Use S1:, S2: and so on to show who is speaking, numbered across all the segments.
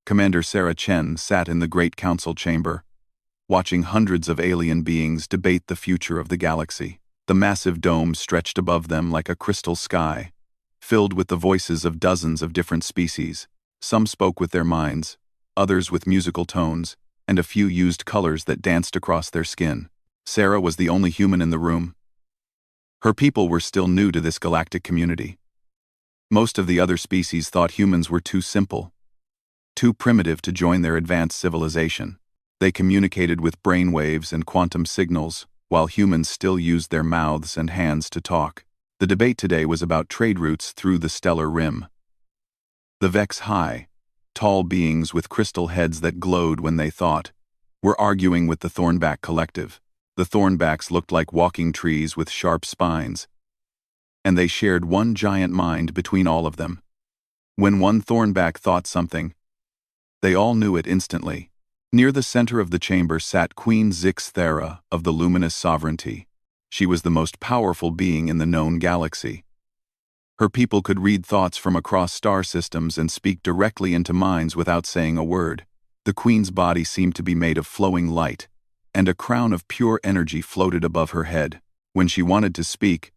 S1: Commander Sarah Chen sat in the Great Council chamber, watching hundreds of alien beings debate the future of the galaxy. The massive dome stretched above them like a crystal sky, filled with the voices of dozens of different species. Some spoke with their minds, others with musical tones, and a few used colors that danced across their skin. Sarah was the only human in the room. Her people were still new to this galactic community. Most of the other species thought humans were too simple, too primitive to join their advanced civilization. They communicated with brainwaves and quantum signals, while humans still used their mouths and hands to talk. The debate today was about trade routes through the stellar rim. The Vex High, tall beings with crystal heads that glowed when they thought, were arguing with the Thornback Collective. The Thornbacks looked like walking trees with sharp spines, and they shared one giant mind between all of them. When one Thornback thought something, they all knew it instantly. Near the center of the chamber sat Queen Zix Thera of the Luminous Sovereignty. She was the most powerful being in the known galaxy. Her people could read thoughts from across star systems and speak directly into minds without saying a word. The queen's body seemed to be made of flowing light, and a crown of pure energy floated above her head. When she wanted to speak,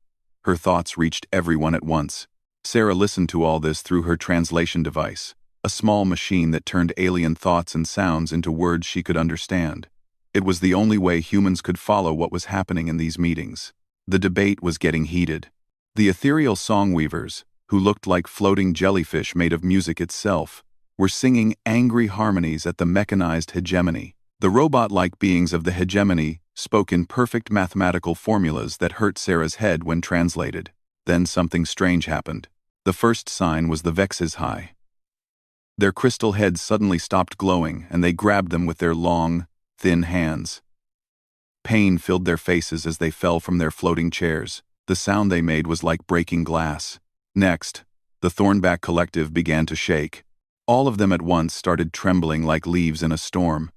S1: her thoughts reached everyone at once. Sarah listened to all this through her translation device, a small machine that turned alien thoughts and sounds into words she could understand. It was the only way humans could follow what was happening in these meetings. The debate was getting heated. The ethereal songweavers, who looked like floating jellyfish made of music itself, were singing angry harmonies at the mechanized hegemony. The robot-like beings of the hegemony spoke in perfect mathematical formulas that hurt Sarah's head when translated. Then something strange happened. The first sign was the Vex's High. Their crystal heads suddenly stopped glowing, and they grabbed them with their long, thin hands. Pain filled their faces as they fell from their floating chairs. The sound they made was like breaking glass. Next, the Thornback Collective began to shake. All of them at once started trembling like leaves in a storm.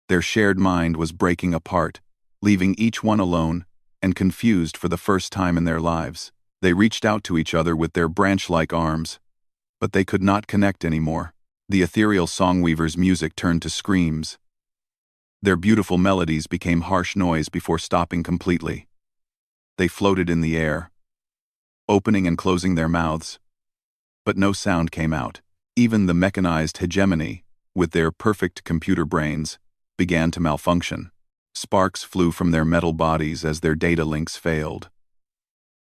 S1: Their shared mind was breaking apart, leaving each one alone and confused for the first time in their lives. They reached out to each other with their branch-like arms, but they could not connect anymore. The ethereal songweavers' music turned to screams. Their beautiful melodies became harsh noise before stopping completely. They floated in the air, opening and closing their mouths, but no sound came out. Even the mechanized hegemony, with their perfect computer brains, began to malfunction. Sparks flew from their metal bodies as their data links failed.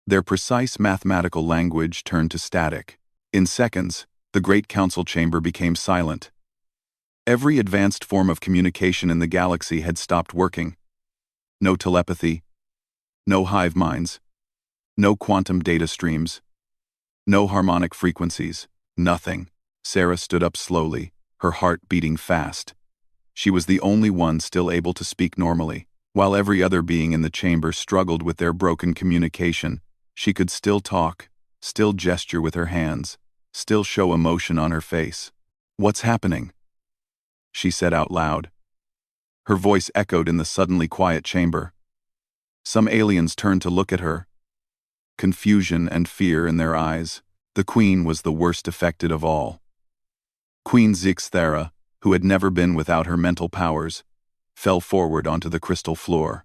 S1: Their precise mathematical language turned to static. In seconds, the Great Council chamber became silent. Every advanced form of communication in the galaxy had stopped working. No telepathy, no hive minds, no quantum data streams, no harmonic frequencies, nothing. Sarah stood up slowly, her heart beating fast. She was the only one still able to speak normally. While every other being in the chamber struggled with their broken communication, she could still talk, still gesture with her hands, still show emotion on her face. "What's happening?" she said out loud. Her voice echoed in the suddenly quiet chamber. Some aliens turned to look at her, confusion and fear in their eyes. The queen was the worst affected of all. Queen Zix Thera, who had never been without her mental powers, fell forward onto the crystal floor.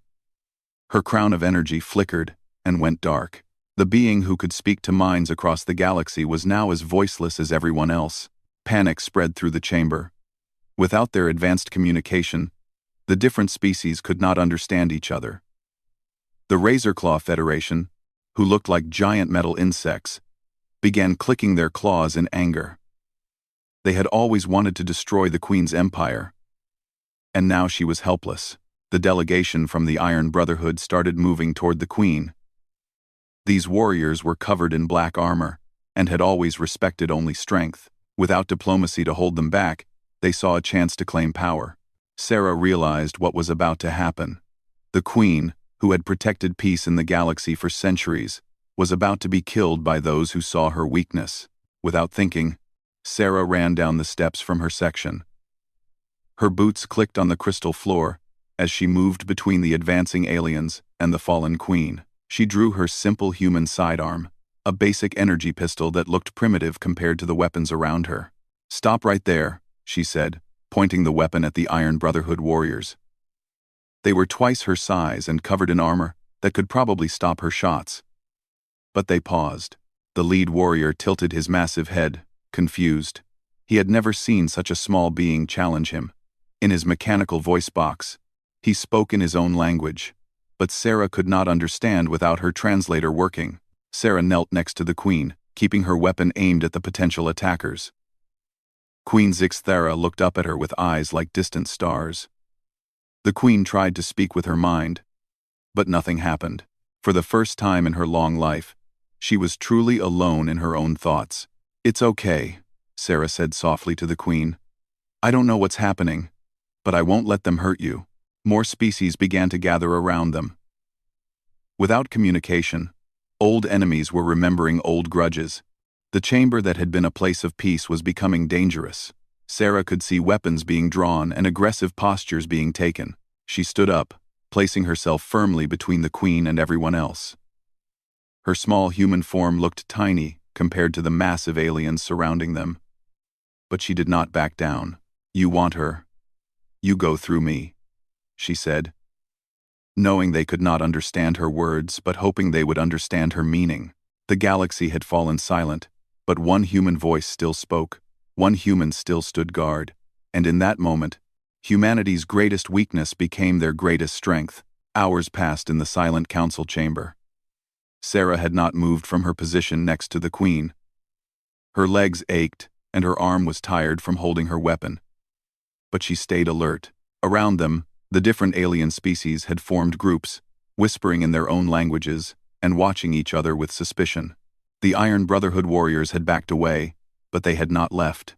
S1: Her crown of energy flickered and went dark. The being who could speak to minds across the galaxy was now as voiceless as everyone else. Panic spread through the chamber. Without their advanced communication, the different species could not understand each other. The Razorclaw Federation, who looked like giant metal insects, began clicking their claws in anger. They had always wanted to destroy the Queen's empire, and now she was helpless. The delegation from the Iron Brotherhood started moving toward the Queen. These warriors were covered in black armor, and had always respected only strength. Without diplomacy to hold them back, they saw a chance to claim power. Sarah realized what was about to happen. The Queen, who had protected peace in the galaxy for centuries, was about to be killed by those who saw her weakness. Without thinking, Sarah ran down the steps from her section. Her boots clicked on the crystal floor as she moved between the advancing aliens and the fallen Queen. She drew her simple human sidearm, a basic energy pistol that looked primitive compared to the weapons around her. "Stop right there," she said, pointing the weapon at the Iron Brotherhood warriors. They were twice her size and covered in armor that could probably stop her shots. But they paused. The lead warrior tilted his massive head, confused. He had never seen such a small being challenge him. In his mechanical voice box, he spoke in his own language, but Sarah could not understand without her translator working. Sarah knelt next to the queen, keeping her weapon aimed at the potential attackers. Queen Zixthara looked up at her with eyes like distant stars. The queen tried to speak with her mind, but nothing happened. For the first time in her long life, she was truly alone in her own thoughts. "It's okay," Sarah said softly to the queen. "I don't know what's happening, but I won't let them hurt you." More species began to gather around them. Without communication, old enemies were remembering old grudges. The chamber that had been a place of peace was becoming dangerous. Sarah could see weapons being drawn and aggressive postures being taken. She stood up, placing herself firmly between the queen and everyone else. Her small human form looked tiny compared to the massive aliens surrounding them. But she did not back down. "You want her? You go through me," she said, knowing they could not understand her words but hoping they would understand her meaning. The galaxy had fallen silent, but one human voice still spoke. One human still stood guard, and in that moment, humanity's greatest weakness became their greatest strength. Hours passed in the silent council chamber. Sarah had not moved from her position next to the queen. Her legs ached, and her arm was tired from holding her weapon. But she stayed alert. Around them, the different alien species had formed groups, whispering in their own languages and watching each other with suspicion. The Iron Brotherhood warriors had backed away, but they had not left.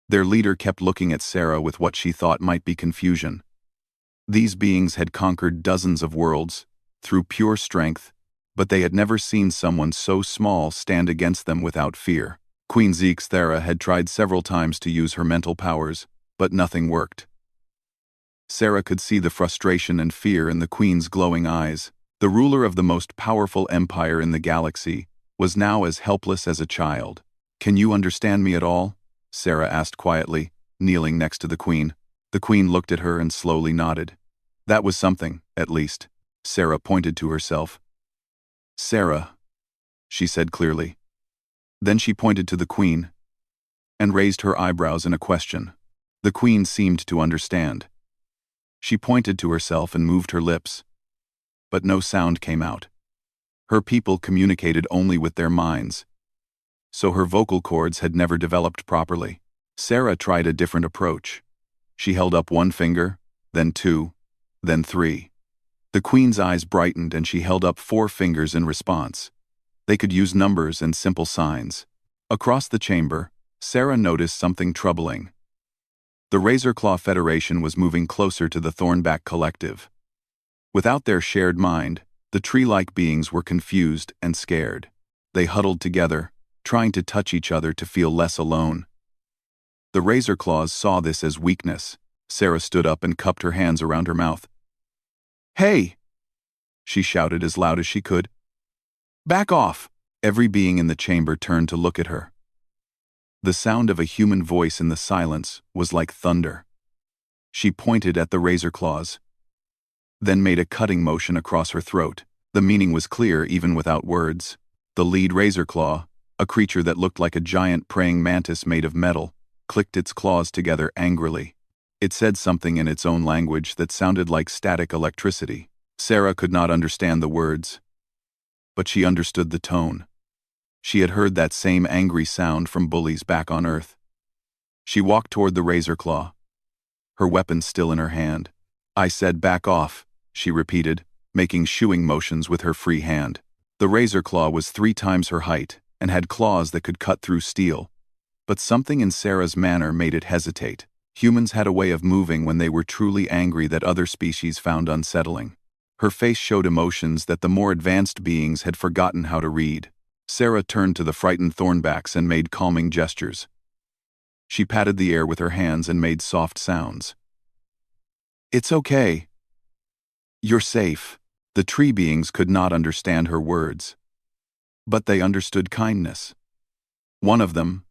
S1: Their leader kept looking at Sarah with what she thought might be confusion. These beings had conquered dozens of worlds through pure strength, but they had never seen someone so small stand against them without fear. Queen Zixthara had tried several times to use her mental powers, but nothing worked. Sarah could see the frustration and fear in the queen's glowing eyes. The ruler of the most powerful empire in the galaxy was now as helpless as a child. "Can you understand me at all?" Sarah asked quietly, kneeling next to the queen. The queen looked at her and slowly nodded. That was something, at least. Sarah pointed to herself. "Sarah," she said clearly. Then she pointed to the queen and raised her eyebrows in a question. The queen seemed to understand. She pointed to herself and moved her lips, but no sound came out. Her people communicated only with their minds, so her vocal cords had never developed properly. Sarah tried a different approach. She held up one finger, then two, then three. The queen's eyes brightened and she held up 4 fingers in response. They could use numbers and simple signs. Across the chamber, Sarah noticed something troubling. The Razorclaw Federation was moving closer to the Thornback Collective. Without their shared mind, the tree-like beings were confused and scared. They huddled together, trying to touch each other to feel less alone. The Razorclaws saw this as weakness. Sarah stood up and cupped her hands around her mouth. "Hey!" she shouted as loud as she could. "Back off!" Every being in the chamber turned to look at her. The sound of a human voice in the silence was like thunder. She pointed at the Razorclaws, then made a cutting motion across her throat. The meaning was clear even without words. The lead Razorclaw, a creature that looked like a giant praying mantis made of metal, clicked its claws together angrily. It said something in its own language that sounded like static electricity. Sarah could not understand the words, but she understood the tone. She had heard that same angry sound from bullies back on Earth. She walked toward the Razorclaw, her weapon still in her hand. "I said back off," she repeated, making shooing motions with her free hand. The Razorclaw was 3 times her height and had claws that could cut through steel, but something in Sarah's manner made it hesitate. Humans had a way of moving when they were truly angry that other species found unsettling. Her face showed emotions that the more advanced beings had forgotten how to read. Sarah turned to the frightened Thornbacks and made calming gestures. She patted the air with her hands and made soft sounds. "It's okay. You're safe." The tree beings could not understand her words, but they understood kindness. One of them,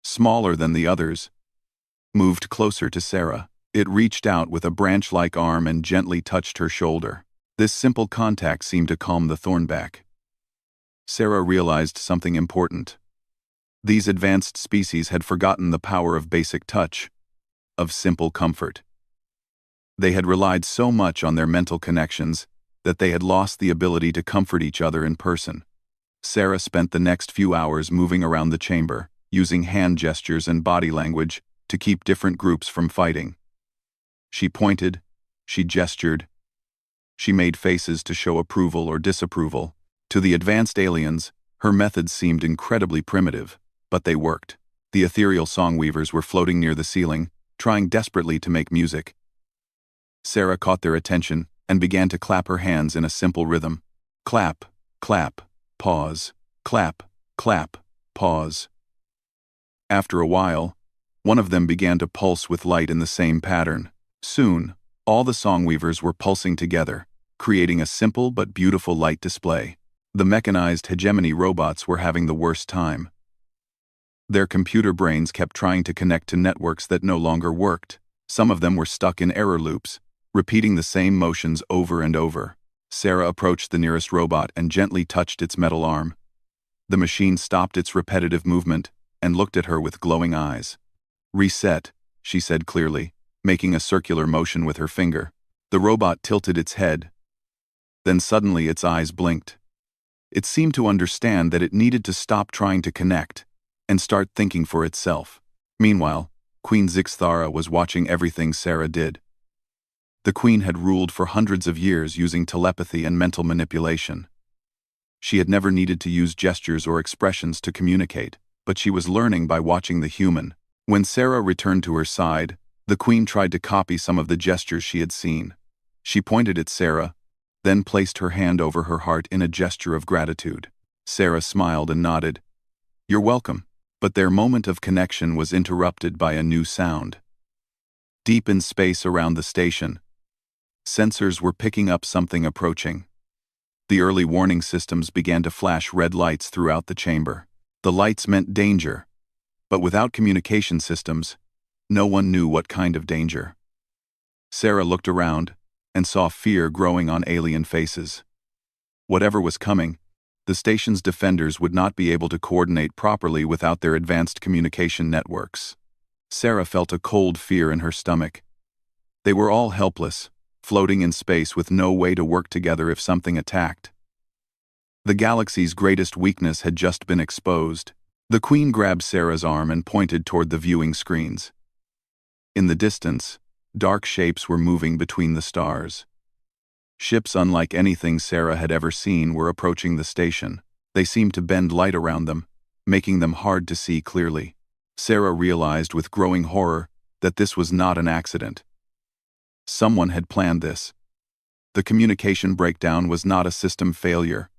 S1: smaller than the others, moved closer to Sarah. It reached out with a branch-like arm and gently touched her shoulder. This simple contact seemed to calm the thorn back. Sarah realized something important. These advanced species had forgotten the power of basic touch, of simple comfort. They had relied so much on their mental connections that they had lost the ability to comfort each other in person. Sarah spent the next few hours moving around the chamber, using hand gestures and body language to keep different groups from fighting. She pointed, she gestured, she made faces to show approval or disapproval. To the advanced aliens, her methods seemed incredibly primitive, but they worked. The ethereal songweavers were floating near the ceiling, trying desperately to make music. Sarah caught their attention and began to clap her hands in a simple rhythm. Clap, clap, pause, clap, clap, pause. After a while, one of them began to pulse with light in the same pattern. Soon, all the songweavers were pulsing together, creating a simple but beautiful light display. The mechanized hegemony robots were having the worst time. Their computer brains kept trying to connect to networks that no longer worked. Some of them were stuck in error loops, repeating the same motions over and over. Sarah approached the nearest robot and gently touched its metal arm. The machine stopped its repetitive movement and looked at her with glowing eyes. Reset, she said clearly, making a circular motion with her finger. The robot tilted its head. Then suddenly its eyes blinked. It seemed to understand that it needed to stop trying to connect and start thinking for itself. Meanwhile, Queen Zixthara was watching everything Sarah did. The queen had ruled for hundreds of years using telepathy and mental manipulation. She had never needed to use gestures or expressions to communicate, but she was learning by watching the human. When Sarah returned to her side, the queen tried to copy some of the gestures she had seen. She pointed at Sarah, then placed her hand over her heart in a gesture of gratitude. Sarah smiled and nodded. "You're welcome." But their moment of connection was interrupted by a new sound. Deep in space around the station, sensors were picking up something approaching. The early warning systems began to flash red lights throughout the chamber. The lights meant danger, but without communication systems, no one knew what kind of danger. Sarah looked around and saw fear growing on alien faces. Whatever was coming, the station's defenders would not be able to coordinate properly without their advanced communication networks. Sarah felt a cold fear in her stomach. They were all helpless, floating in space with no way to work together if something attacked. The galaxy's greatest weakness had just been exposed. The queen grabbed Sarah's arm and pointed toward the viewing screens. In the distance, dark shapes were moving between the stars. Ships unlike anything Sarah had ever seen were approaching the station. They seemed to bend light around them, making them hard to see clearly. Sarah realized with growing horror that this was not an accident. Someone had planned this. The communication breakdown was not a system failure.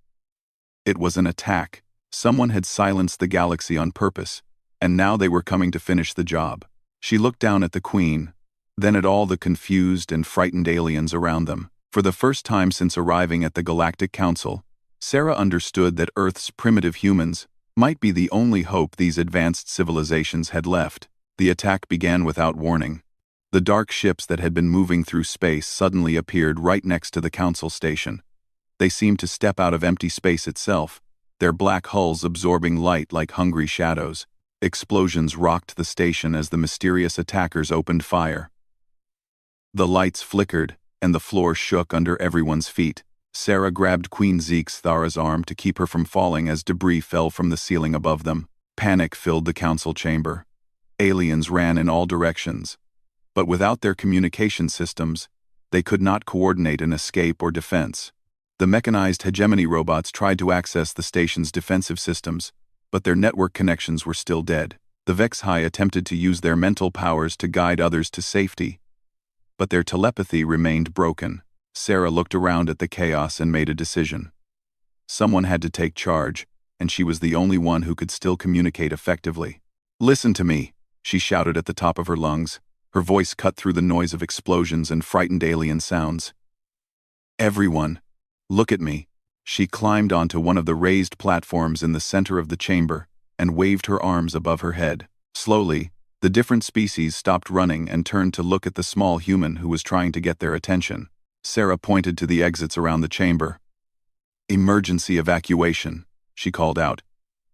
S1: It was an attack. Someone had silenced the galaxy on purpose, and now they were coming to finish the job. She looked down at the queen, then at all the confused and frightened aliens around them. For the first time since arriving at the Galactic Council, Sarah understood that Earth's primitive humans might be the only hope these advanced civilizations had left. The attack began without warning. The dark ships that had been moving through space suddenly appeared right next to the Council station. They seemed to step out of empty space itself, their black hulls absorbing light like hungry shadows. Explosions rocked the station as the mysterious attackers opened fire. The lights flickered, and the floor shook under everyone's feet. Sarah grabbed Queen Zixthara's arm to keep her from falling as debris fell from the ceiling above them. Panic filled the council chamber. Aliens ran in all directions. But without their communication systems, they could not coordinate an escape or defense. The mechanized hegemony robots tried to access the station's defensive systems, but their network connections were still dead. The Vexhai attempted to use their mental powers to guide others to safety, but their telepathy remained broken. Sarah looked around at the chaos and made a decision. Someone had to take charge, and she was the only one who could still communicate effectively. "Listen to me," she shouted at the top of her lungs. Her voice cut through the noise of explosions and frightened alien sounds. "Everyone, look at me." She climbed onto one of the raised platforms in the center of the chamber and waved her arms above her head. Slowly, The different species stopped running and turned to look at the small human who was trying to get their attention. Sarah pointed to the exits around the chamber. "Emergency evacuation," she called out.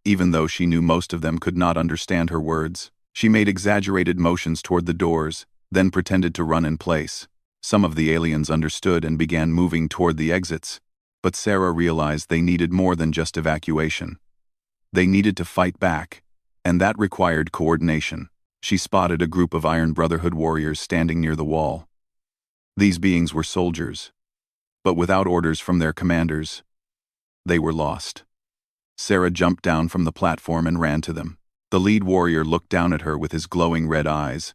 S1: Even though she knew most of them could not understand her words, she made exaggerated motions toward the doors, then pretended to run in place. Some of the aliens understood and began moving toward the exits, but Sarah realized they needed more than just evacuation. They needed to fight back, and that required coordination. She spotted a group of Iron Brotherhood warriors standing near the wall. These beings were soldiers, but without orders from their commanders, they were lost. Sarah jumped down from the platform and ran to them. The lead warrior looked down at her with his glowing red eyes.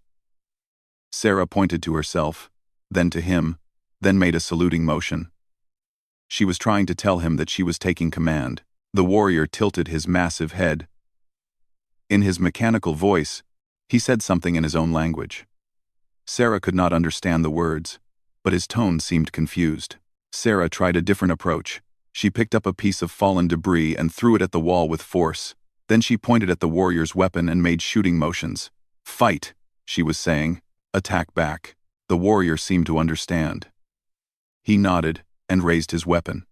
S1: Sarah pointed to herself, then to him, then made a saluting motion. She was trying to tell him that she was taking command. The warrior tilted his massive head. In his mechanical voice, he said something in his own language. Sarah could not understand the words, but his tone seemed confused. Sarah tried a different approach. She picked up a piece of fallen debris and threw it at the wall with force. Then she pointed at the warrior's weapon and made shooting motions. "Fight," she was saying. "Attack back." The warrior seemed to understand. He nodded and raised his weapon.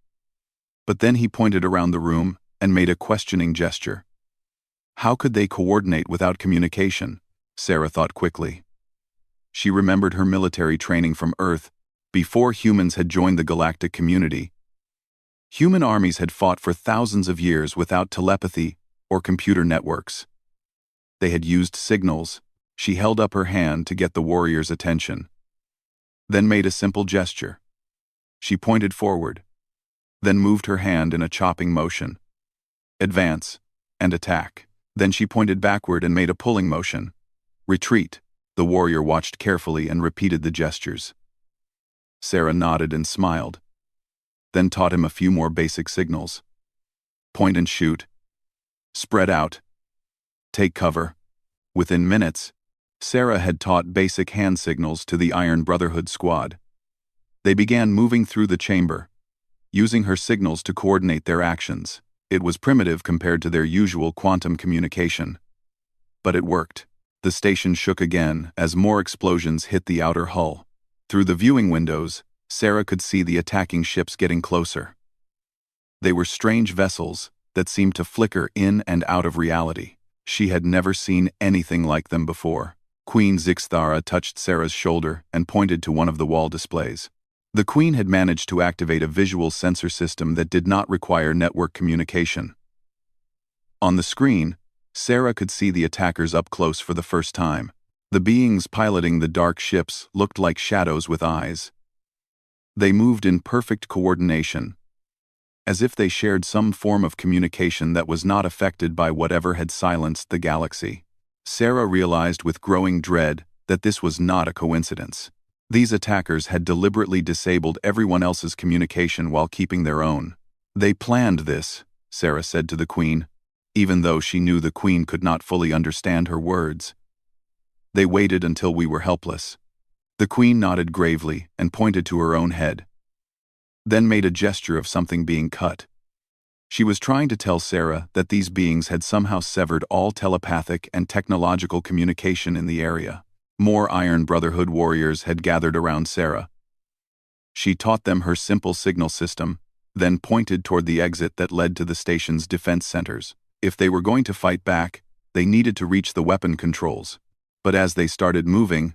S1: But then he pointed around the room and made a questioning gesture. How could they coordinate without communication? Sarah thought quickly. She remembered her military training from Earth before humans had joined the galactic community. Human armies had fought for thousands of years without telepathy or computer networks. They had used signals. She held up her hand to get the warrior's attention, then made a simple gesture. She pointed forward, then moved her hand in a chopping motion. Advance and attack. Then she pointed backward and made a pulling motion. Retreat. The warrior watched carefully and repeated the gestures. Sarah nodded and smiled, then taught him a few more basic signals. Point and shoot. Spread out. Take cover. Within minutes, Sarah had taught basic hand signals to the Iron Brotherhood squad. They began moving through the chamber, using her signals to coordinate their actions. It was primitive compared to their usual quantum communication. But it worked. The station shook again as more explosions hit the outer hull. Through the viewing windows, Sarah could see the attacking ships getting closer. They were strange vessels that seemed to flicker in and out of reality. She had never seen anything like them before. Queen Zixthara touched Sarah's shoulder and pointed to one of the wall displays. The Queen had managed to activate a visual sensor system that did not require network communication. On the screen, Sarah could see the attackers up close for the first time. The beings piloting the dark ships looked like shadows with eyes. They moved in perfect coordination, as if they shared some form of communication that was not affected by whatever had silenced the galaxy. Sarah realized with growing dread that this was not a coincidence. These attackers had deliberately disabled everyone else's communication while keeping their own. They planned this, Sarah said to the Queen, even though she knew the Queen could not fully understand her words. They waited until we were helpless. The Queen nodded gravely and pointed to her own head, then made a gesture of something being cut. She was trying to tell Sarah that these beings had somehow severed all telepathic and technological communication in the area. More Iron Brotherhood warriors had gathered around Sarah. She taught them her simple signal system, then pointed toward the exit that led to the station's defense centers. If they were going to fight back, they needed to reach the weapon controls. But as they started moving,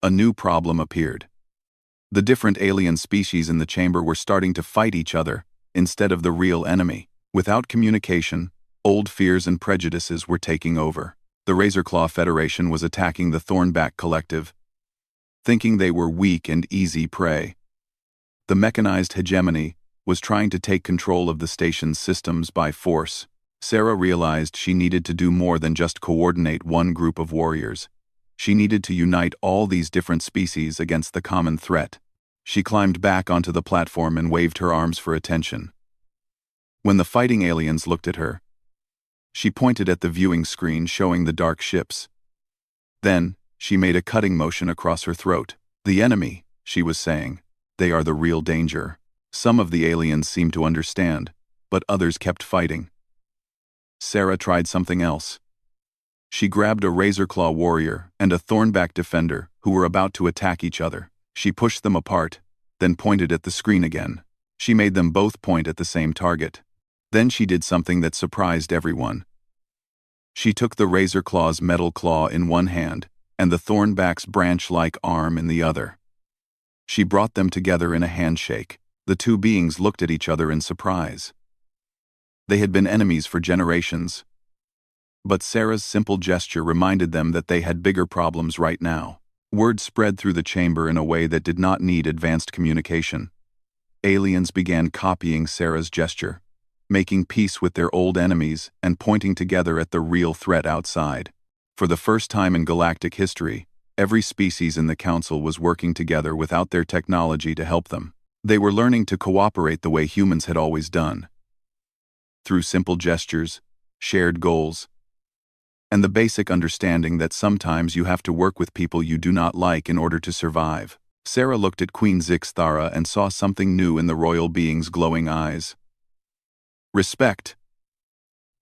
S1: a new problem appeared. The different alien species in the chamber were starting to fight each other instead of the real enemy. Without communication, old fears and prejudices were taking over. The Razorclaw Federation was attacking the Thornback Collective, thinking they were weak and easy prey. The mechanized hegemony was trying to take control of the station's systems by force. Sarah realized she needed to do more than just coordinate one group of warriors. She needed to unite all these different species against the common threat. She climbed back onto the platform and waved her arms for attention. When the fighting aliens looked at her, she pointed at the viewing screen showing the dark ships. Then, she made a cutting motion across her throat. The enemy, she was saying. They are the real danger. Some of the aliens seemed to understand, but others kept fighting. Sarah tried something else. She grabbed a Razorclaw warrior and a Thornback defender who were about to attack each other. She pushed them apart, then pointed at the screen again. She made them both point at the same target. Then she did something that surprised everyone. She took the Razorclaw's metal claw in one hand and the Thornback's branch-like arm in the other. She brought them together in a handshake. The two beings looked at each other in surprise. They had been enemies for generations. But Sarah's simple gesture reminded them that they had bigger problems right now. Word spread through the chamber in a way that did not need advanced communication. Aliens began copying Sarah's gesture, making peace with their old enemies and pointing together at the real threat outside. For the first time in galactic history, every species in the Council was working together without their technology to help them. They were learning to cooperate the way humans had always done. Through simple gestures, shared goals, and the basic understanding that sometimes you have to work with people you do not like in order to survive. Sarah looked at Queen Zixthara and saw something new in the royal being's glowing eyes. Respect.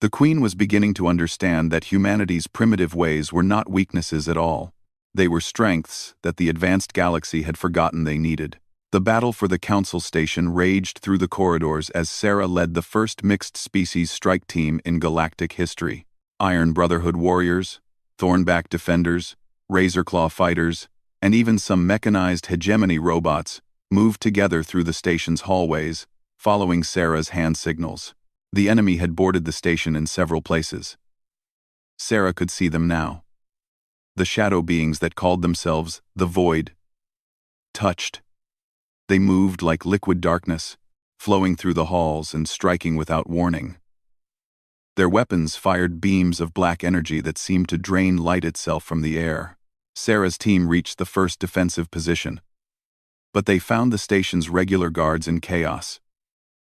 S1: The Queen was beginning to understand that humanity's primitive ways were not weaknesses at all. They were strengths that the advanced galaxy had forgotten they needed. The battle for the Council Station raged through the corridors as Sarah led the first mixed-species strike team in galactic history. Iron Brotherhood warriors, Thornback defenders, Razorclaw fighters, and even some mechanized hegemony robots moved together through the station's hallways, following Sarah's hand signals. The enemy had boarded the station in several places. Sarah could see them now. The shadow beings that called themselves the Void touched. They moved like liquid darkness, flowing through the halls and striking without warning. Their weapons fired beams of black energy that seemed to drain light itself from the air. Sarah's team reached the first defensive position, but they found the station's regular guards in chaos.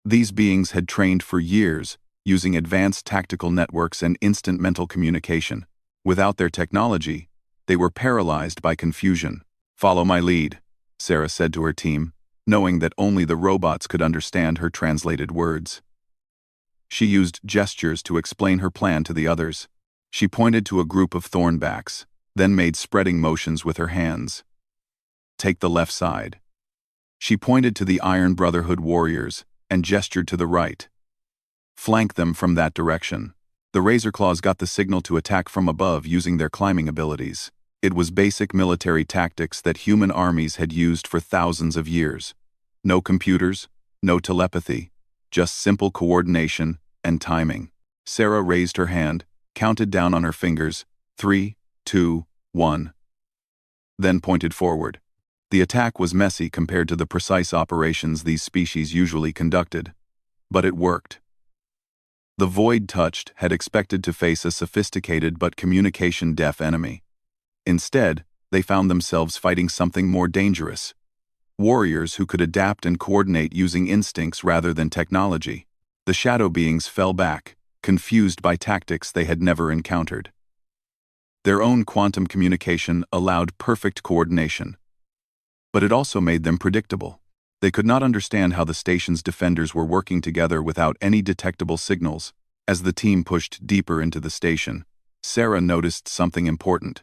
S1: These beings had trained for years, using advanced tactical networks and instant mental communication. Without their technology, they were paralyzed by confusion. "Follow my lead," Sarah said to her team, knowing that only the robots could understand her translated words. She used gestures to explain her plan to the others. She pointed to a group of Thornbacks, then made spreading motions with her hands. "Take the left side." She pointed to the Iron Brotherhood warriors and gestured to the right. "Flank them from that direction." The Razorclaws got the signal to attack from above using their climbing abilities. It was basic military tactics that human armies had used for thousands of years. No computers, no telepathy, just simple coordination and timing. Sarah raised her hand, counted down on her fingers, 3, 2, 1. Then pointed forward. The attack was messy compared to the precise operations these species usually conducted, but it worked. The Void Touched had expected to face a sophisticated but communication-deaf enemy. Instead, they found themselves fighting something more dangerous. Warriors who could adapt and coordinate using instincts rather than technology. The shadow beings fell back, confused by tactics they had never encountered. Their own quantum communication allowed perfect coordination. But it also made them predictable. They could not understand how the station's defenders were working together without any detectable signals. As the team pushed deeper into the station, Sarah noticed something important.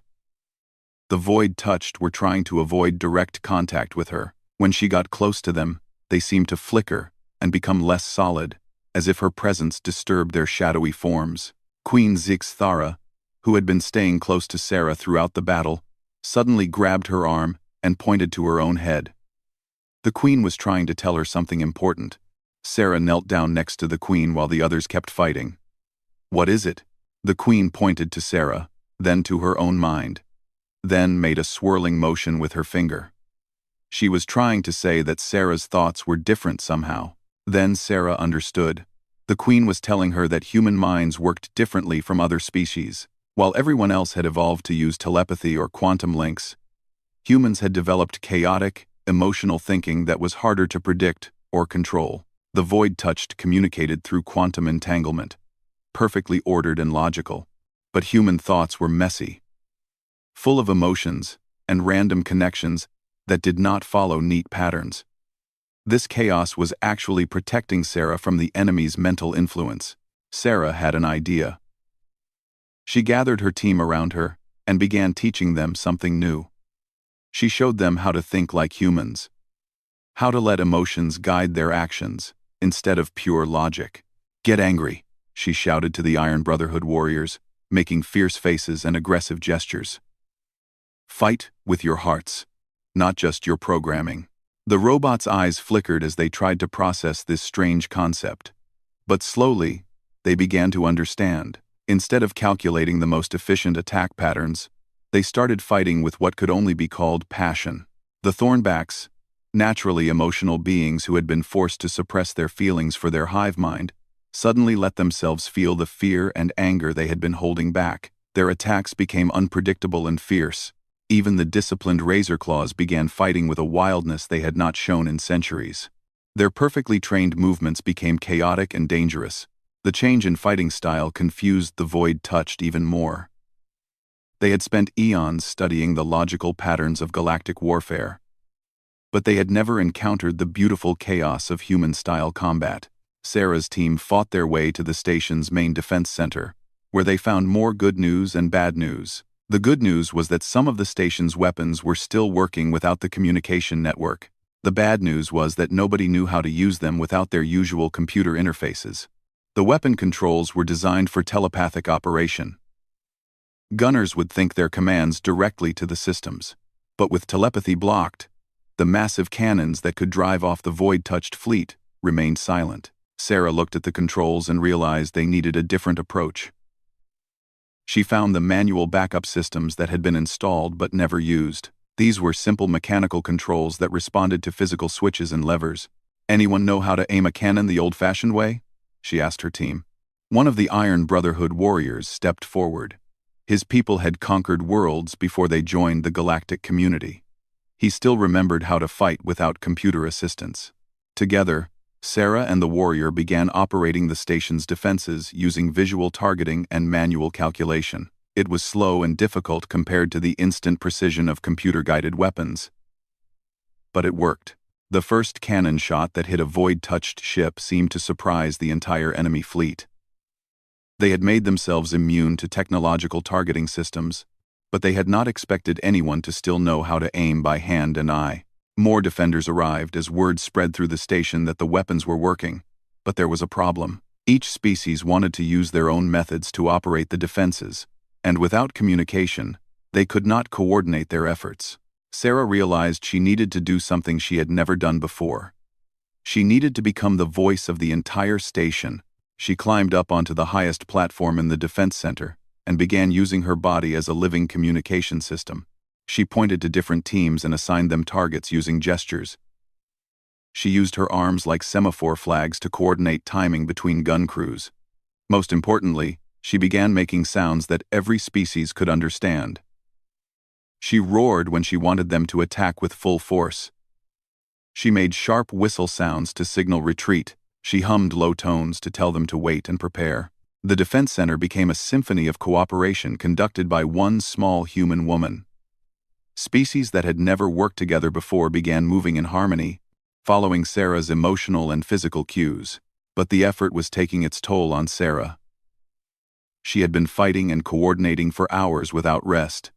S1: The Void Touched were trying to avoid direct contact with her. When she got close to them, they seemed to flicker and become less solid, as if her presence disturbed their shadowy forms. Queen Zixthara, who had been staying close to Sarah throughout the battle, suddenly grabbed her arm and pointed to her own head. The Queen was trying to tell her something important. Sarah knelt down next to the Queen while the others kept fighting. "What is it?" The Queen pointed to Sarah, then to her own mind, then made a swirling motion with her finger. She was trying to say that Sarah's thoughts were different somehow. Then Sarah understood. The Queen was telling her that human minds worked differently from other species. While everyone else had evolved to use telepathy or quantum links, humans had developed chaotic, emotional thinking that was harder to predict or control. The Void Touched communicated through quantum entanglement, perfectly ordered and logical. But human thoughts were messy, full of emotions and random connections that did not follow neat patterns. This chaos was actually protecting Sarah from the enemy's mental influence. Sarah had an idea. She gathered her team around her and began teaching them something new. She showed them how to think like humans, how to let emotions guide their actions instead of pure logic. "Get angry," she shouted to the Iron Brotherhood warriors, making fierce faces and aggressive gestures. "Fight with your hearts, not just your programming." The robots' eyes flickered as they tried to process this strange concept. But slowly, they began to understand. Instead of calculating the most efficient attack patterns, they started fighting with what could only be called passion. The Thornbacks, naturally emotional beings who had been forced to suppress their feelings for their hive mind, suddenly let themselves feel the fear and anger they had been holding back. Their attacks became unpredictable and fierce. Even the disciplined Razorclaws began fighting with a wildness they had not shown in centuries. Their perfectly trained movements became chaotic and dangerous. The change in fighting style confused the Void-Touched even more. They had spent eons studying the logical patterns of galactic warfare, but they had never encountered the beautiful chaos of human-style combat. Sarah's team fought their way to the station's main defense center, where they found more good news and bad news. The good news was that some of the station's weapons were still working without the communication network. The bad news was that nobody knew how to use them without their usual computer interfaces. The weapon controls were designed for telepathic operation. Gunners would think their commands directly to the systems. But with telepathy blocked, the massive cannons that could drive off the Void-Touched fleet remained silent. Sarah looked at the controls and realized they needed a different approach. She found the manual backup systems that had been installed but never used. These were simple mechanical controls that responded to physical switches and levers. "Anyone know how to aim a cannon the old-fashioned way?" she asked her team. One of the Iron Brotherhood warriors stepped forward. His people had conquered worlds before they joined the galactic community. He still remembered how to fight without computer assistance. Together, Sarah and the warrior began operating the station's defenses using visual targeting and manual calculation. It was slow and difficult compared to the instant precision of computer-guided weapons. But it worked. The first cannon shot that hit a Void-Touched ship seemed to surprise the entire enemy fleet. They had made themselves immune to technological targeting systems, but they had not expected anyone to still know how to aim by hand and eye. More defenders arrived as word spread through the station that the weapons were working, but there was a problem. Each species wanted to use their own methods to operate the defenses, and without communication, they could not coordinate their efforts. Sarah realized she needed to do something she had never done before. She needed to become the voice of the entire station. She climbed up onto the highest platform in the defense center and began using her body as a living communication system. She pointed to different teams and assigned them targets using gestures. She used her arms like semaphore flags to coordinate timing between gun crews. Most importantly, she began making sounds that every species could understand. She roared when she wanted them to attack with full force. She made sharp whistle sounds to signal retreat. She hummed low tones to tell them to wait and prepare. The defense center became a symphony of cooperation conducted by one small human woman. Species that had never worked together before began moving in harmony, following Sarah's emotional and physical cues. But the effort was taking its toll on Sarah. She had been fighting and coordinating for hours without rest.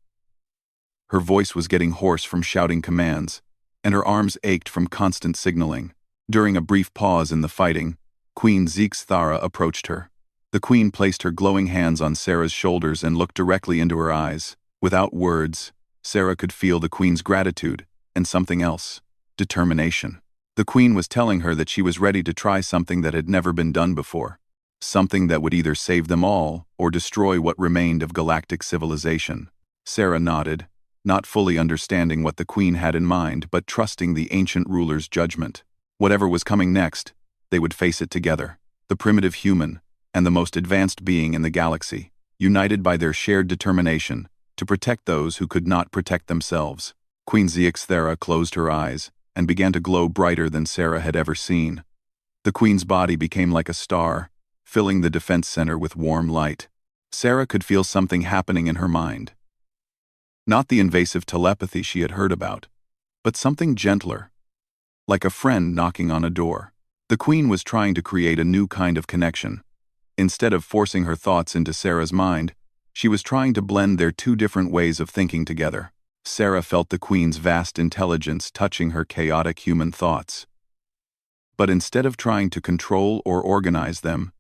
S1: Her voice was getting hoarse from shouting commands, and her arms ached from constant signaling. During a brief pause in the fighting, Queen Zixthara approached her. The queen placed her glowing hands on Sarah's shoulders and looked directly into her eyes. Without words, Sarah could feel the queen's gratitude and something else: determination. The queen was telling her that she was ready to try something that had never been done before. Something that would either save them all or destroy what remained of galactic civilization. Sarah nodded, not fully understanding what the queen had in mind, but trusting the ancient ruler's judgment. Whatever was coming next, they would face it together. The primitive human and the most advanced being in the galaxy, united by their shared determination to protect those who could not protect themselves. Queen Zixthara closed her eyes and began to glow brighter than Sarah had ever seen. The queen's body became like a star, filling the defense center with warm light. Sarah could feel something happening in her mind. Not the invasive telepathy she had heard about, but something gentler, like a friend knocking on a door. The queen was trying to create a new kind of connection. Instead of forcing her thoughts into Sarah's mind, She was trying to blend their two different ways of thinking together. Sarah felt the Queen's vast intelligence touching her chaotic human thoughts. But instead of trying to control or organize them,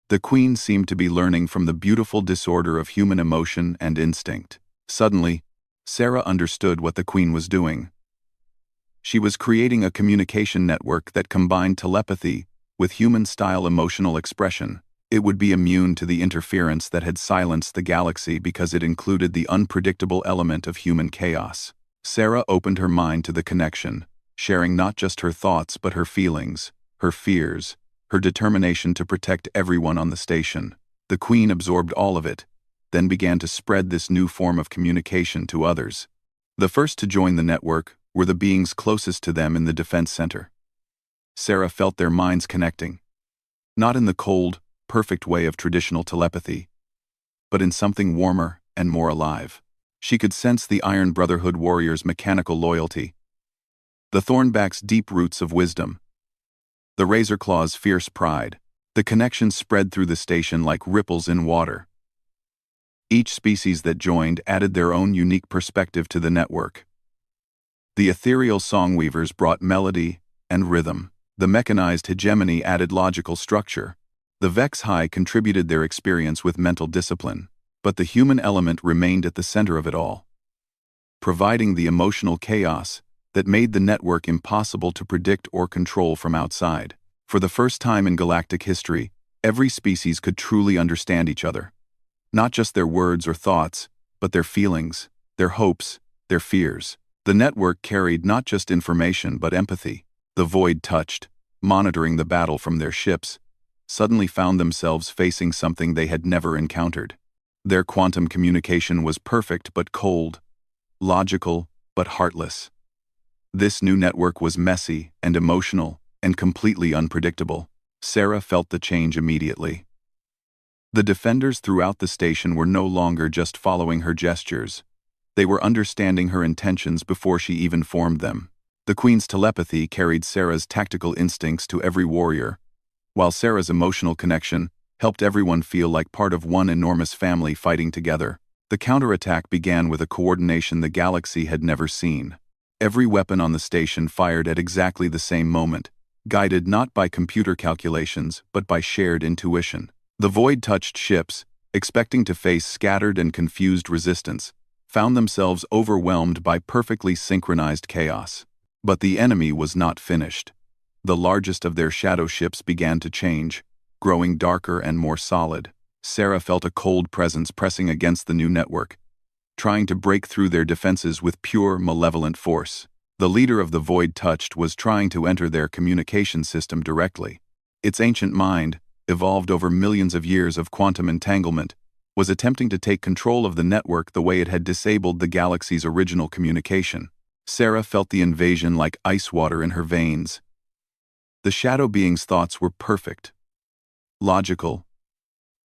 S1: the Queen seemed to be learning from the beautiful disorder of human emotion and instinct. Suddenly, Sarah understood what the Queen was doing. She was creating a communication network that combined telepathy with human-style emotional expression. It would be immune to the interference that had silenced the galaxy because it included the unpredictable element of human chaos. Sarah opened her mind to the connection, sharing not just her thoughts but her feelings, her fears, her determination to protect everyone on the station. The Queen absorbed all of it, then began to spread this new form of communication to others. The first to join the network were the beings closest to them in the defense center. Sarah felt their minds connecting, not in the cold, perfect way of traditional telepathy, but in something warmer and more alive. She could sense the Iron Brotherhood warriors' mechanical loyalty, the Thornback's deep roots of wisdom, the Razorclaw's fierce pride. The connection spread through the station like ripples in water. Each species that joined added their own unique perspective to the network. The ethereal songweavers brought melody and rhythm. The mechanized hegemony added logical structure. The Vex High contributed their experience with mental discipline, but the human element remained at the center of it all, providing the emotional chaos that made the network impossible to predict or control from outside. For the first time in galactic history, every species could truly understand each other. Not just their words or thoughts, but their feelings, their hopes, their fears. The network carried not just information but empathy. The Void Touched, monitoring the battle from their ships, suddenly found themselves facing something they had never encountered. Their quantum communication was perfect but cold, logical but heartless. This new network was messy and emotional and completely unpredictable. Sarah felt the change immediately. The defenders throughout the station were no longer just following her gestures. They were understanding her intentions before she even formed them. The Queen's telepathy carried Sarah's tactical instincts to every warrior, while Sarah's emotional connection helped everyone feel like part of one enormous family fighting together. The counterattack began with a coordination the galaxy had never seen. Every weapon on the station fired at exactly the same moment, guided not by computer calculations but by shared intuition. The Void-touched ships, expecting to face scattered and confused resistance, found themselves overwhelmed by perfectly synchronized chaos. But the enemy was not finished. The largest of their shadow ships began to change, growing darker and more solid. Sarah felt a cold presence pressing against the new network, trying to break through their defenses with pure, malevolent force. The leader of the Void Touched was trying to enter their communication system directly. Its ancient mind, evolved over millions of years of quantum entanglement, was attempting to take control of the network the way it had disabled the galaxy's original communication. Sarah felt the invasion like ice water in her veins. The shadow being's thoughts were perfect, logical,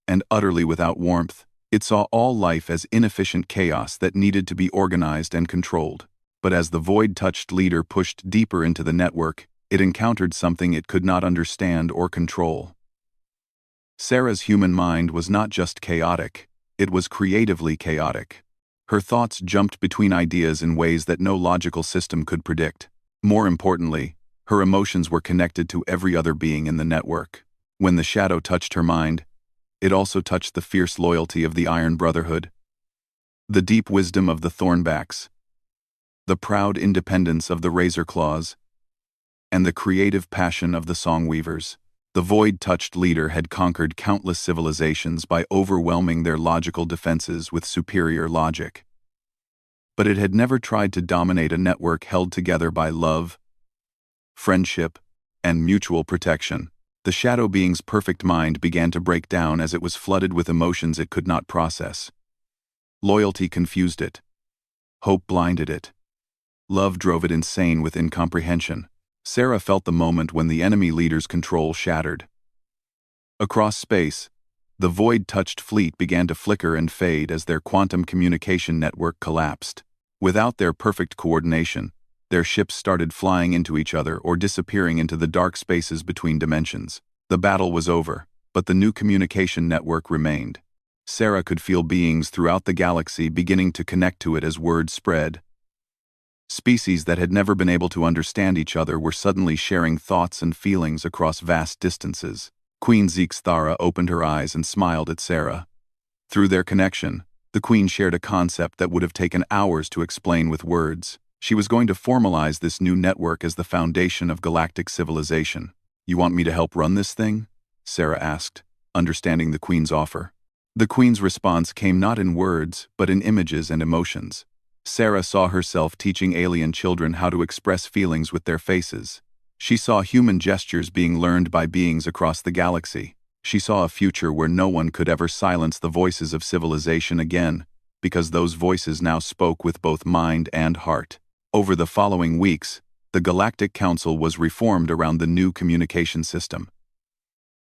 S1: and utterly without warmth. It saw all life as inefficient chaos that needed to be organized and controlled. But as the Void-touched leader pushed deeper into the network, it encountered something it could not understand or control. Sarah's human mind was not just chaotic, it was creatively chaotic. Her thoughts jumped between ideas in ways that no logical system could predict. More importantly, her emotions were connected to every other being in the network. When the shadow touched her mind, it also touched the fierce loyalty of the Iron Brotherhood, the deep wisdom of the Thornbacks, the proud independence of the Razorclaws, and the creative passion of the Songweavers. The Void-touched leader had conquered countless civilizations by overwhelming their logical defenses with superior logic. But it had never tried to dominate a network held together by love, friendship, and mutual protection. The shadow being's perfect mind began to break down as it was flooded with emotions it could not process. Loyalty confused it. Hope blinded it. Love drove it insane with incomprehension. Sarah felt the moment when the enemy leader's control shattered. Across space, the Void-touched fleet began to flicker and fade as their quantum communication network collapsed. Without their perfect coordination, their ships started flying into each other or disappearing into the dark spaces between dimensions. The battle was over, but the new communication network remained. Sarah could feel beings throughout the galaxy beginning to connect to it as word spread. Species that had never been able to understand each other were suddenly sharing thoughts and feelings across vast distances. Queen Zixthara opened her eyes and smiled at Sarah. Through their connection, the Queen shared a concept that would have taken hours to explain with words. She was going to formalize this new network as the foundation of galactic civilization. "You want me to help run this thing?" Sarah asked, understanding the Queen's offer. The Queen's response came not in words, but in images and emotions. Sarah saw herself teaching alien children how to express feelings with their faces. She saw human gestures being learned by beings across the galaxy. She saw a future where no one could ever silence the voices of civilization again, because those voices now spoke with both mind and heart. Over the following weeks, the Galactic Council was reformed around the new communication system.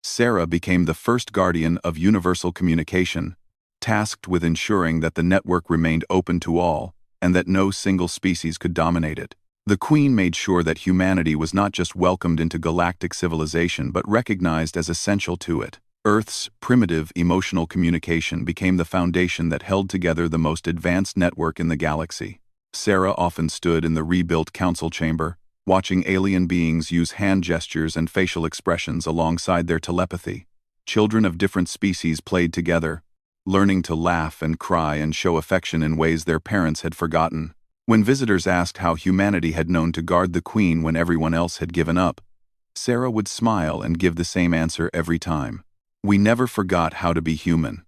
S1: Sarah became the first guardian of universal communication, tasked with ensuring that the network remained open to all, and that no single species could dominate it. The Queen made sure that humanity was not just welcomed into galactic civilization but recognized as essential to it. Earth's primitive emotional communication became the foundation that held together the most advanced network in the galaxy. Sarah often stood in the rebuilt council chamber, watching alien beings use hand gestures and facial expressions alongside their telepathy. Children of different species played together, learning to laugh and cry and show affection in ways their parents had forgotten. When visitors asked how humanity had known to guard the Queen when everyone else had given up, Sarah would smile and give the same answer every time. "We never forgot how to be human."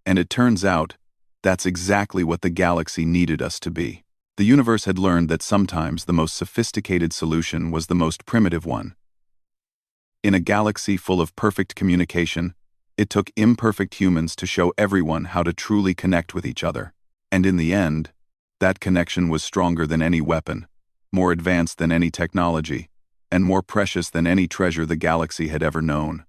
S1: And it turns out, that's exactly what the galaxy needed us to be. The universe had learned that sometimes the most sophisticated solution was the most primitive one. In a galaxy full of perfect communication, it took imperfect humans to show everyone how to truly connect with each other. And in the end, that connection was stronger than any weapon, more advanced than any technology, and more precious than any treasure the galaxy had ever known.